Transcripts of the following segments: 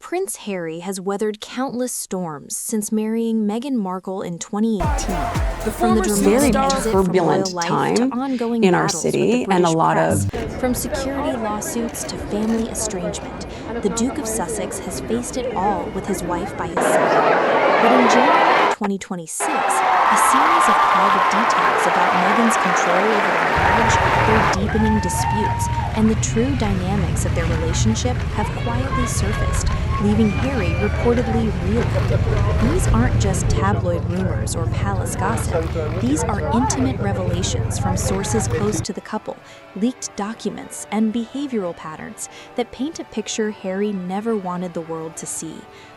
Prince Harry has weathered countless storms since marrying Meghan Markle in 2018. From the dramatic exit from royal life to ongoing in our battles with city, the and a British lot press, of from security lawsuits to family estrangement, the Duke of Sussex has faced it all with his wife by his side. But in January 2026, a series of private details about Meghan's control over their marriage, their deepening disputes, and the true dynamics of their relationship have quietly surfaced, leaving Harry reportedly reeling. These aren't just tabloid rumors or palace gossip. These are intimate revelations from sources close to the couple, leaked documents, and behavioral patterns that paint a picture Harry never wanted the world to see.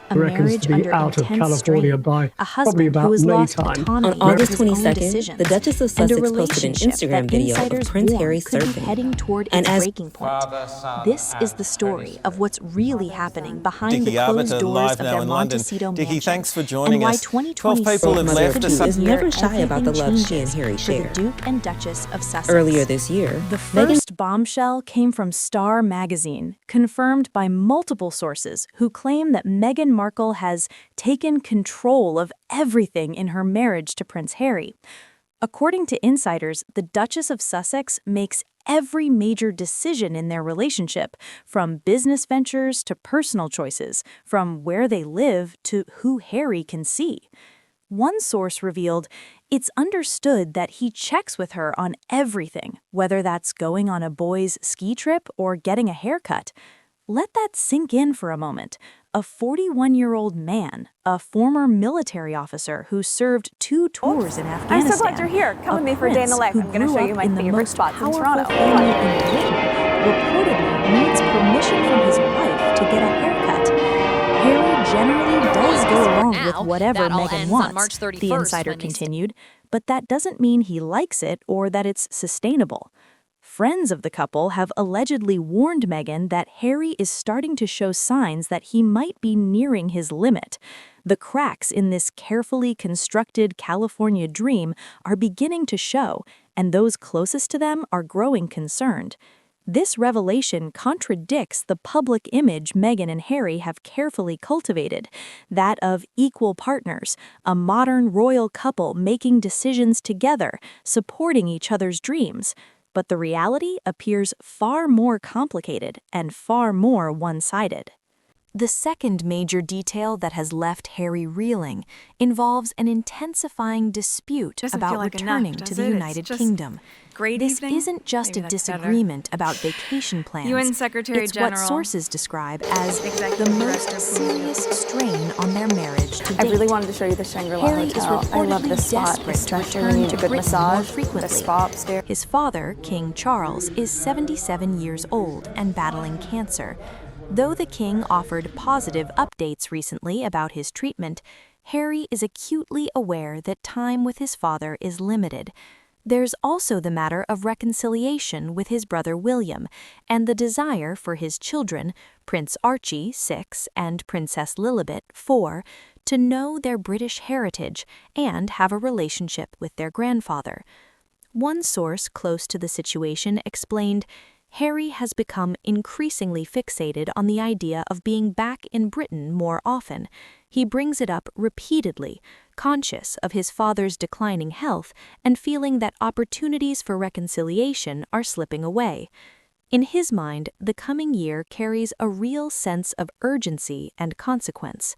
A marriage under intense strain, a husband who has lost autonomy on over August his own 22nd, decisions, the Duchess of and a Sussex posted an relationship Instagram that video of insiders Prince warn Harry could be surfing. heading toward And its as breaking point. This is the story of what's really happening behind the closed doors of their Montecito mansion, thanks for joining and why us. 2026 people have left could us. be is the year never shy about the everything love she and changes Harry for the share. Duke and Duchess of Sussex. Earlier this year, The Meghan first bombshell came from Star magazine, confirmed by multiple sources who claim that Meghan Markle has taken control of everything in her marriage to Prince Harry. According to insiders, the Duchess of Sussex makes every major decision in their relationship, from business ventures to personal choices, from where they live to who Harry can see. One source revealed it's understood that he checks with her on everything, whether that's going on a boys' ski trip or getting a haircut. Let that sink in for a moment. A 41-year-old man, a former military officer who served 2 tours in Afghanistan. I'm so glad you're here. Come with me for a day in the life. I'm going to show you my favorite spots in Toronto. Family in Britain reportedly needs permission from his wife to get a haircut. Harry generally does go along with whatever Meghan wants, the insider continued, but that doesn't mean he likes it or that it's sustainable. Friends of the couple have allegedly warned Meghan that Harry is starting to show signs that he might be nearing his limit. The cracks in this carefully constructed California dream are beginning to show, and those closest to them are growing concerned. This revelation contradicts the public image Meghan and Harry have carefully cultivated, that of equal partners, a modern royal couple making decisions together, supporting each other's dreams. But the reality appears far more complicated and far more one-sided. The second major detail that has left Harry reeling involves an intensifying dispute about returning to the United Kingdom. This isn't just a disagreement about vacation plans. UN Secretary It's General. what sources describe as the most serious strain on their marriage to date. I really wanted to show you the Shangri-La Harry is Hotel. I love reportedly this spot, desperate to especially when return you need to a good Britain more massage. frequently. The spa upstairs. His father, King Charles, is 77 years old and battling cancer. Though the king offered positive updates recently about his treatment, Harry is acutely aware that time with his father is limited. There's also the matter of reconciliation with his brother William, and the desire for his children, Prince Archie, 6, and Princess Lilibet, 4, to know their British heritage and have a relationship with their grandfather. One source close to the situation explained, Harry has become increasingly fixated on the idea of being back in Britain more often. He brings it up repeatedly, conscious of his father's declining health and feeling that opportunities for reconciliation are slipping away. In his mind, the coming year carries a real sense of urgency and consequence.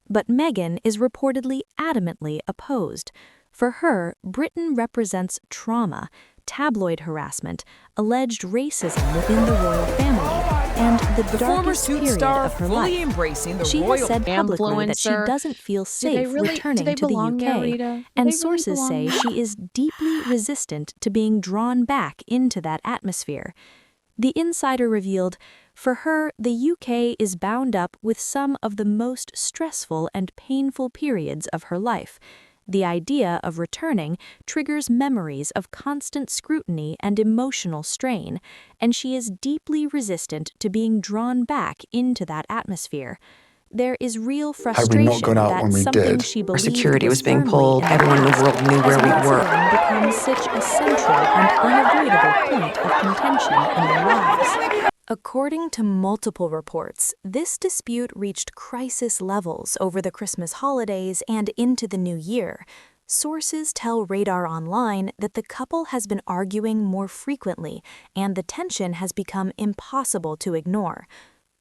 But Meghan is reportedly adamantly opposed. For her, Britain represents trauma, tabloid harassment, alleged racism within the royal family, and the darkest period of her life. She has said publicly that she doesn't feel safe returning to the UK, and sources say she is deeply resistant to being drawn back into that atmosphere. The insider revealed, for her, the UK is bound up with some of the most stressful and painful periods of her life. The idea of returning triggers memories of constant scrutiny and emotional strain, and she is deeply resistant to being drawn back into that atmosphere. There is real frustration that something she believed Our security was being firmly pulled. in Everyone in the grasp world knew where we has were. once again become such a central and unavoidable point of contention in their lives. According to multiple reports, this dispute reached crisis levels over the Christmas holidays and into the new year. Sources tell Radar Online that the couple has been arguing more frequently, and the tension has become impossible to ignore.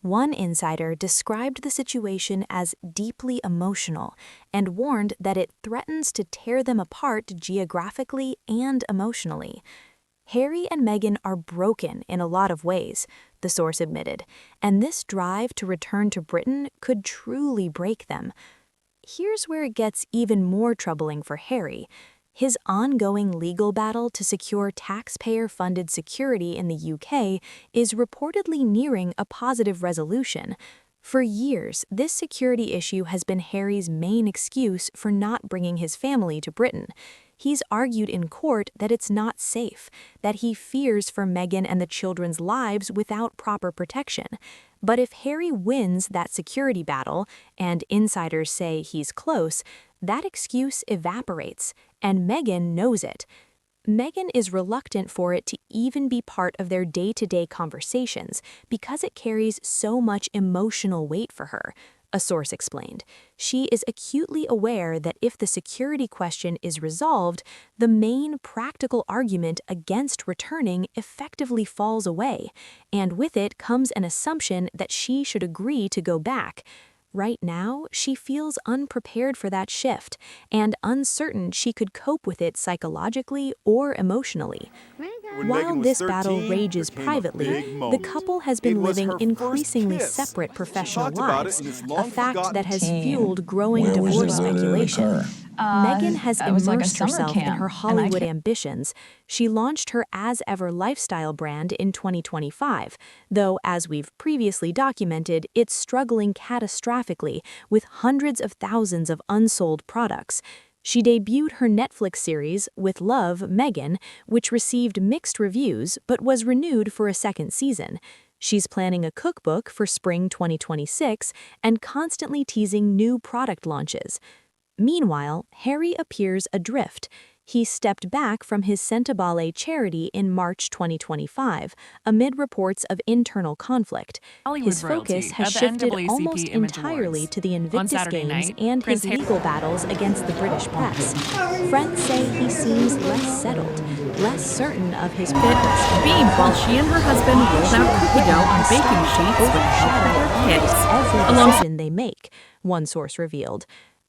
One insider described the situation as deeply emotional and warned that it threatens to tear them apart geographically and emotionally. Harry and Meghan are broken in a lot of ways, the source admitted, and this drive to return to Britain could truly break them. Here's where it gets even more troubling for Harry. His ongoing legal battle to secure taxpayer-funded security in the UK is reportedly nearing a positive resolution. For years, this security issue has been Harry's main excuse for not bringing his family to Britain. He's argued in court that it's not safe, that he fears for Meghan and the children's lives without proper protection. But if Harry wins that security battle, and insiders say he's close, that excuse evaporates, and Meghan knows it. Meghan is reluctant for it to even be part of their day-to-day conversations because it carries so much emotional weight for her, a source explained. She is acutely aware that if the security question is resolved, the main practical argument against returning effectively falls away, and with it comes an assumption that she should agree to go back. Right now, she feels unprepared for that shift and uncertain she could cope with it psychologically or emotionally. While this battle rages privately, the couple has been living increasingly separate professional lives, a fact that has fueled growing divorce speculation. Meghan has immersed herself in her Hollywood ambitions. She launched her As Ever lifestyle brand in 2025, though, as we've previously documented, it's struggling catastrophically with hundreds of thousands of unsold products. She debuted her Netflix series, With Love, Meghan, which received mixed reviews but was renewed for a second season. She's planning a cookbook for spring 2026 and constantly teasing new product launches. Meanwhile, Harry appears adrift. He stepped back from his Sentebale charity in March 2025, amid reports of internal conflict. His focus has shifted almost entirely to the Invictus Games and his legal battles against the British press. Friends say he seems less settled, less certain of his purpose. Beamed while she and her husband rolled out cookie dough on baking sheets with the help of their kids. Every decision they make, one source revealed.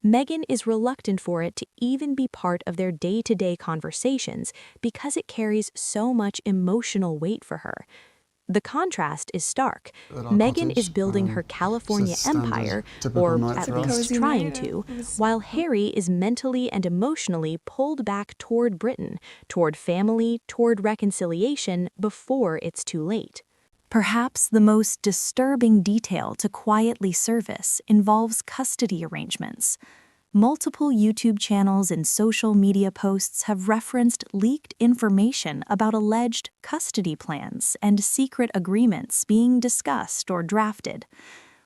Meghan is reluctant for it to even be part of their day-to-day conversations because it carries so much emotional weight for her. The contrast is stark. Meghan is building her California empire, or at least trying to, while Harry is mentally and emotionally pulled back toward Britain, toward family, toward reconciliation before it's too late. Perhaps the most disturbing detail to quietly surface involves custody arrangements. Multiple YouTube channels and social media posts have referenced leaked information about alleged custody plans and secret agreements being discussed or drafted.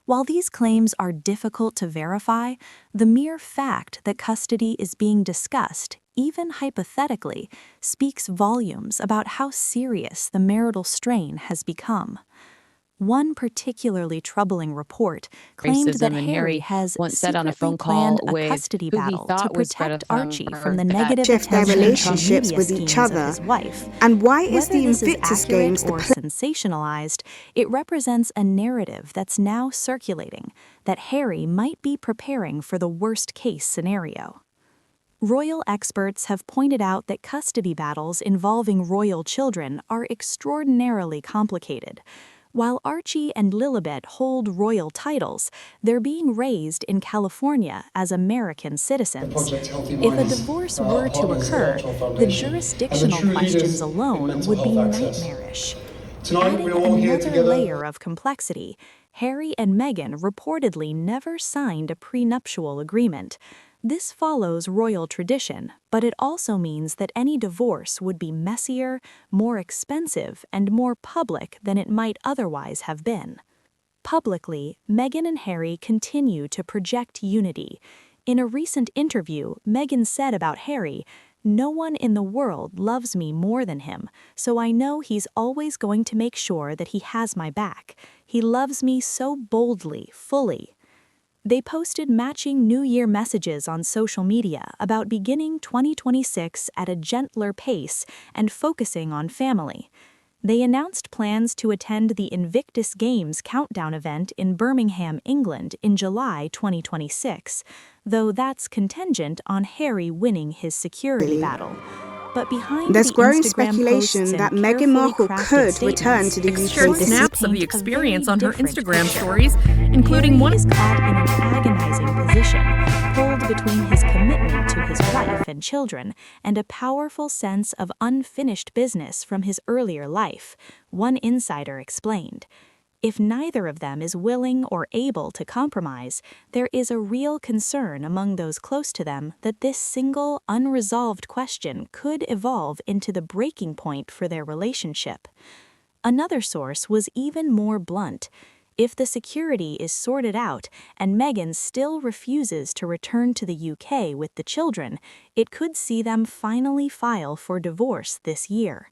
While these claims are difficult to verify, the mere fact that custody is being discussed, even hypothetically, speaks volumes about how serious the marital strain has become. One particularly troubling report claimed that Harry has secretly planned a custody battle to protect Archie from the negative attention their relationships and with media each schemes other. of his wife. And why is Whether the this Invictus is accurate Games or sensationalized, it represents a narrative that's now circulating that Harry might be preparing for the worst-case scenario. Royal experts have pointed out that custody battles involving royal children are extraordinarily complicated. While Archie and Lilibet hold royal titles, they're being raised in California as American citizens. If a divorce were to occur, the jurisdictional questions alone would be nightmarish. Adding another layer of complexity, Harry and Meghan reportedly never signed a prenuptial agreement. This follows royal tradition, but it also means that any divorce would be messier, more expensive, and more public than it might otherwise have been. Publicly, Meghan and Harry continue to project unity. In a recent interview, Meghan said about Harry, No one in the world loves me more than him, so I know he's always going to make sure that he has my back. He loves me so boldly, fully. They posted matching New Year messages on social media about beginning 2026 at a gentler pace and focusing on family. They announced plans to attend the Invictus Games countdown event in Birmingham, England in July 2026, though that's contingent on Harry winning his security battle. But behind there's the growing Instagram speculation posts that and Meghan carefully Markle crafted could return statements, to the UK Shared this snaps of the paint a experience very on her different Instagram picture. stories, including Harry one is caught in an agonizing position, pulled between his commitment to his wife and children and a powerful sense of unfinished business from his earlier life, one insider explained. If neither of them is willing or able to compromise, there is a real concern among those close to them that this single, unresolved question could evolve into the breaking point for their relationship. Another source was even more blunt. If the security is sorted out and Meghan still refuses to return to the UK with the children, it could see them finally file for divorce this year.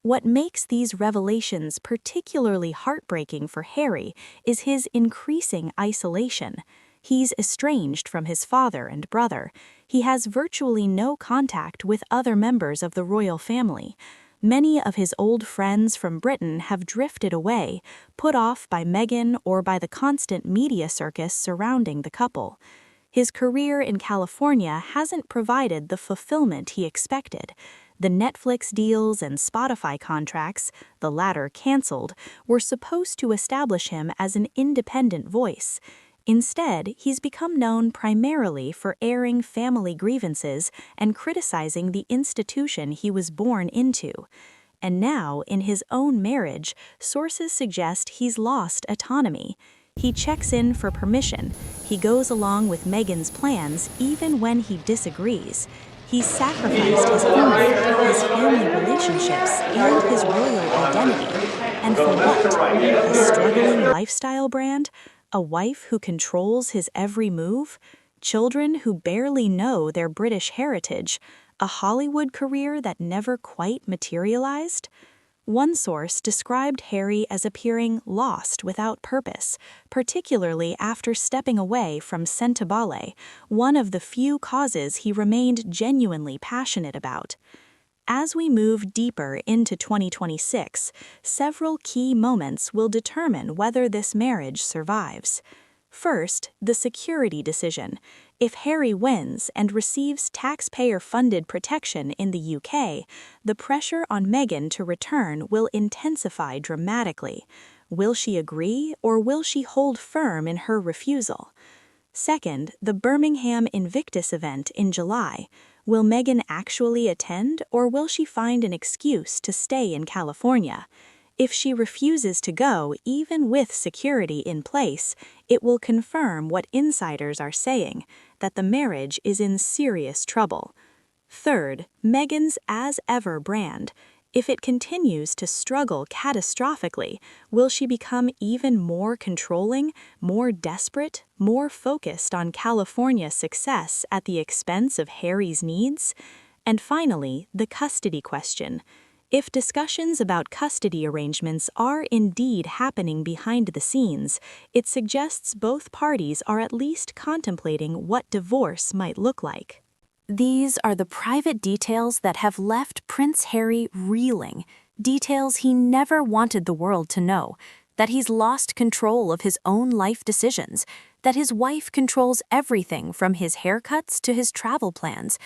What makes these revelations particularly heartbreaking for Harry is his increasing isolation. He's estranged from his father and brother. He has virtually no contact with other members of the royal family. Many of his old friends from Britain have drifted away, put off by Meghan or by the constant media circus surrounding the couple. His career in California hasn't provided the fulfillment he expected. The Netflix deals and Spotify contracts, the latter canceled, were supposed to establish him as an independent voice. Instead, he's become known primarily for airing family grievances and criticizing the institution he was born into. And now, in his own marriage, sources suggest he's lost autonomy. He checks in for permission. He goes along with Meghan's plans even when he disagrees. He's sacrificed his home life, his family relationships, and his royal identity. And for what? A struggling lifestyle brand? A wife who controls his every move? Children who barely know their British heritage? A Hollywood career that never quite materialized? One source described Harry as appearing lost without purpose, particularly after stepping away from Sentebale, one of the few causes he remained genuinely passionate about. As we move deeper into 2026, several key moments will determine whether this marriage survives. First, the security decision. If Harry wins and receives taxpayer-funded protection in the UK, the pressure on Meghan to return will intensify dramatically. Will she agree, or will she hold firm in her refusal? Second, the Birmingham Invictus event in July. Will Meghan actually attend, or will she find an excuse to stay in California? If she refuses to go, even with security in place, it will confirm what insiders are saying, that the marriage is in serious trouble. Third, Meghan's as-ever brand. If it continues to struggle catastrophically, will she become even more controlling, more desperate, more focused on California's success at the expense of Harry's needs? And finally, the custody question. If discussions about custody arrangements are indeed happening behind the scenes, it suggests both parties are at least contemplating what divorce might look like. These are the private details that have left Prince Harry reeling, details he never wanted the world to know, that he's lost control of his own life decisions, that his wife controls everything from his haircuts to his travel plans,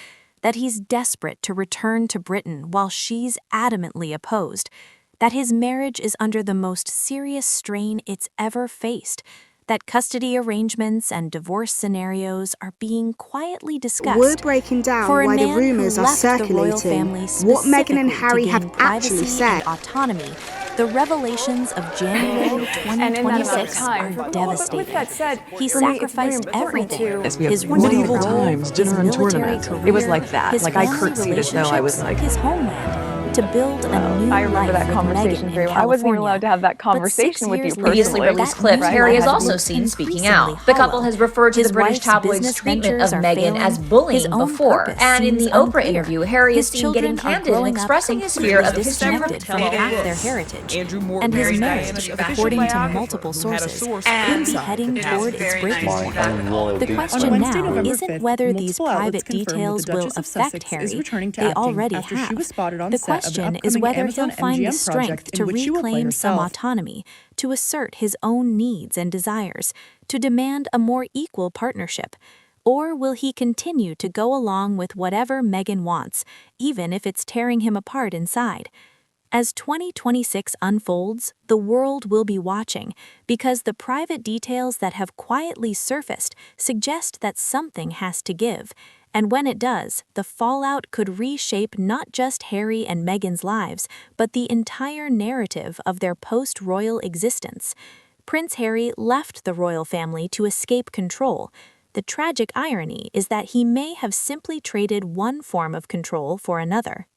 that he's desperate to return to Britain while she's adamantly opposed, that his marriage is under the most serious strain it's ever faced, that custody arrangements and divorce scenarios are being quietly discussed. We're breaking down For a why the man rumors who are left the royal circulating, family what Meghan and specifically Harry to have gain actually privacy said. and autonomy, the revelations of January 2026 are devastating. With that said, He for me, it's sacrificed very important everything. to- We have His medieval royal role, times, his dinner and military tournament. career, It was like that. his Like I family curtsied as though I was relationships, like, his homeland. to build a new I remember life that with conversation Meghan very in well. I wasn't even California. allowed to have that But 6 conversation with you years personally. later, Previously released that clips, marriage Harry is had also become seen speaking increasingly out. The couple hollow. has referred to His the British wife's tabloid's business treatment ventures of are Meghan failing. as His bullying own before. purpose And in seems the Oprah unclear. interview, Harry is His seen getting children are candid and growing up expressing his fear of completely history disconnected from half their heritage, and his marriage, according to multiple sources, could be heading toward its breaking point. The question now isn't whether these private details will affect Harry. They already have. The question is whether he'll find the strength to reclaim some autonomy, to assert his own needs and desires, to demand a more equal partnership. Or will he continue to go along with whatever Meghan wants, even if it's tearing him apart inside? As 2026 unfolds, the world will be watching, because the private details that have quietly surfaced suggest that something has to give. And when it does, the fallout could reshape not just Harry and Meghan's lives, but the entire narrative of their post-royal existence. Prince Harry left the royal family to escape control. The tragic irony is that he may have simply traded one form of control for another.